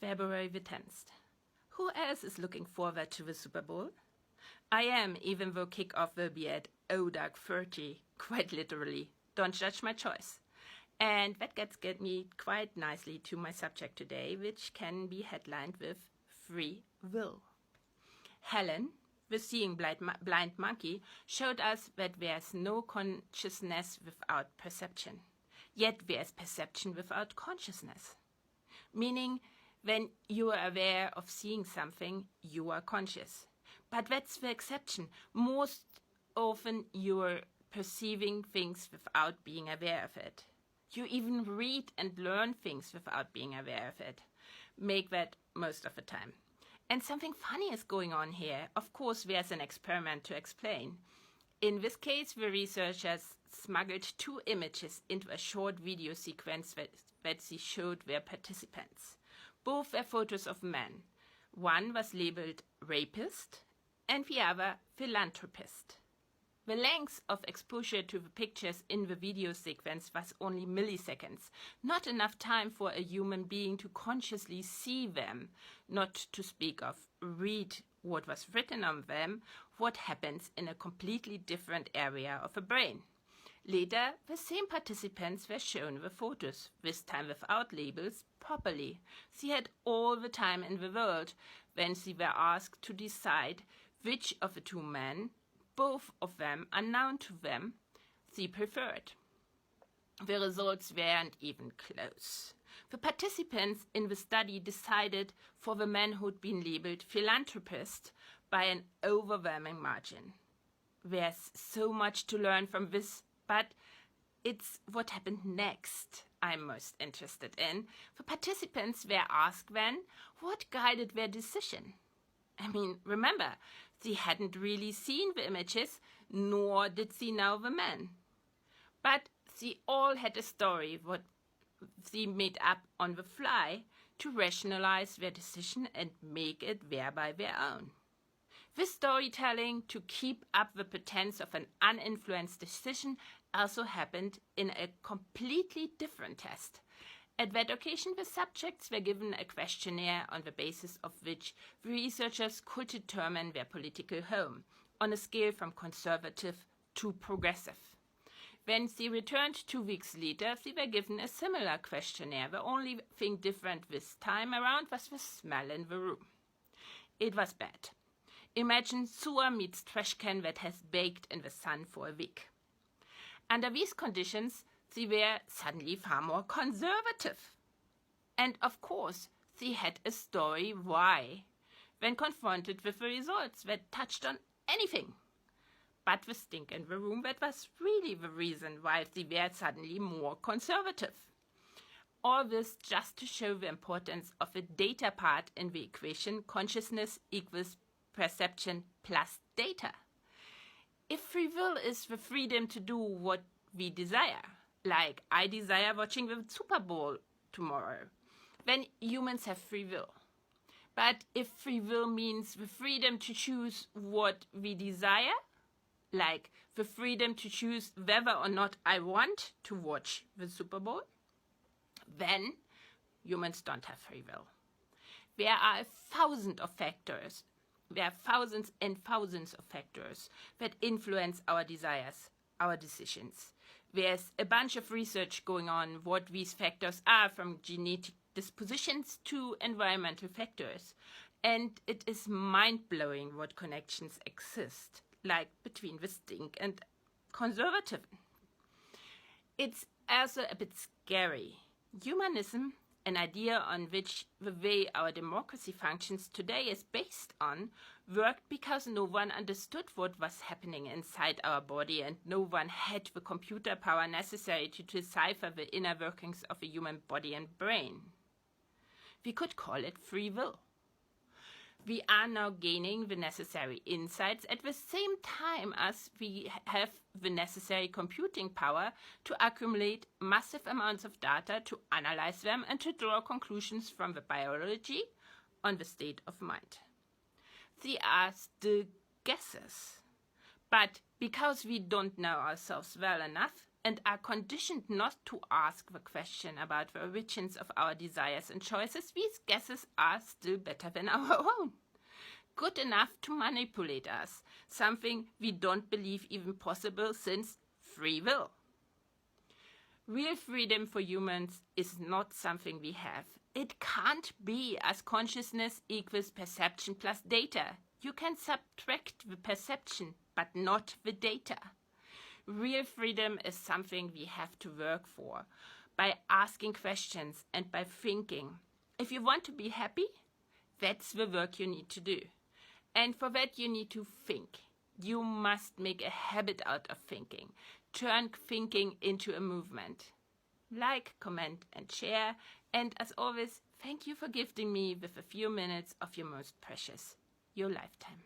February the 10th. Who else is looking forward to the Super Bowl? I am, even though kickoff will be at 0:30, quite literally. Don't judge my choice. And that gets me quite nicely to my subject today, which can be headlined with free will. Helen, the seeing blind monkey, showed us that there's no consciousness without perception. Yet there's perception without consciousness. Meaning, when you are aware of seeing something, you are conscious. But that's the exception. Most often you are perceiving things without being aware of it. You even read and learn things without being aware of it. Make that most of the time. And something funny is going on here. Of course, there's an experiment to explain. In this case, the researchers smuggled 2 images into a short video sequence that they showed their participants. Both were photos of men. One was labeled rapist and the other philanthropist. The length of exposure to the pictures in the video sequence was only milliseconds, not enough time for a human being to consciously see them, not to speak of read what was written on them, what happens in a completely different area of the brain. Later, the same participants were shown the photos, this time without labels, properly. They had all the time in the world when they were asked to decide which of the 2 men, both of them unknown to them, they preferred. The results weren't even close. The participants in the study decided for the man who'd been labeled philanthropist by an overwhelming margin. There's so much to learn from this, but it's what happened next I'm most interested in. The participants were asked then what guided their decision. I mean, remember, they hadn't really seen the images, nor did they know the man. But they all had a story what they made up on the fly to rationalize their decision and make it thereby their own. This storytelling to keep up the pretense of an uninfluenced decision also happened in a completely different test. At that occasion, the subjects were given a questionnaire on the basis of which the researchers could determine their political home, on a scale from conservative to progressive. When they returned 2 weeks later, they were given a similar questionnaire. The only thing different this time around was the smell in the room. It was bad. Imagine sewer meets trash can that has baked in the sun for a week. Under these conditions, they were suddenly far more conservative. And of course, they had a story why, when confronted with the results that touched on anything. But the stink in the room, that was really the reason why they were suddenly more conservative. All this just to show the importance of the data part in the equation consciousness equals perception plus data. If free will is the freedom to do what we desire, like I desire watching the Super Bowl tomorrow, then humans have free will. But if free will means the freedom to choose what we desire, like the freedom to choose whether or not I want to watch the Super Bowl, then humans don't have free will. There are thousands and thousands of factors that influence our desires, our decisions. There's a bunch of research going on what these factors are, from genetic dispositions to environmental factors. And it is mind-blowing what connections exist, like between the stink and conservative. It's also a bit scary. Humanism, an idea on which the way our democracy functions today is based on, worked because no one understood what was happening inside our body and no one had the computer power necessary to decipher the inner workings of a human body and brain. We could call it free will. We are now gaining the necessary insights at the same time as we have the necessary computing power to accumulate massive amounts of data, to analyze them, and to draw conclusions from the biology on the state of mind. They are still guesses. But because we don't know ourselves well enough and are conditioned not to ask the question about the origins of our desires and choices, these guesses are still better than our own. Good enough to manipulate us, something we don't believe even possible since free will. Real freedom for humans is not something we have. It can't be, as consciousness equals perception plus data. You can subtract the perception, but not the data. Real freedom is something we have to work for, by asking questions and by thinking. If you want to be happy, that's the work you need to do. And for that you need to think. You must make a habit out of thinking. Turn thinking into a movement. Like, comment and share. And as always, thank you for gifting me with a few minutes of your most precious, your lifetime.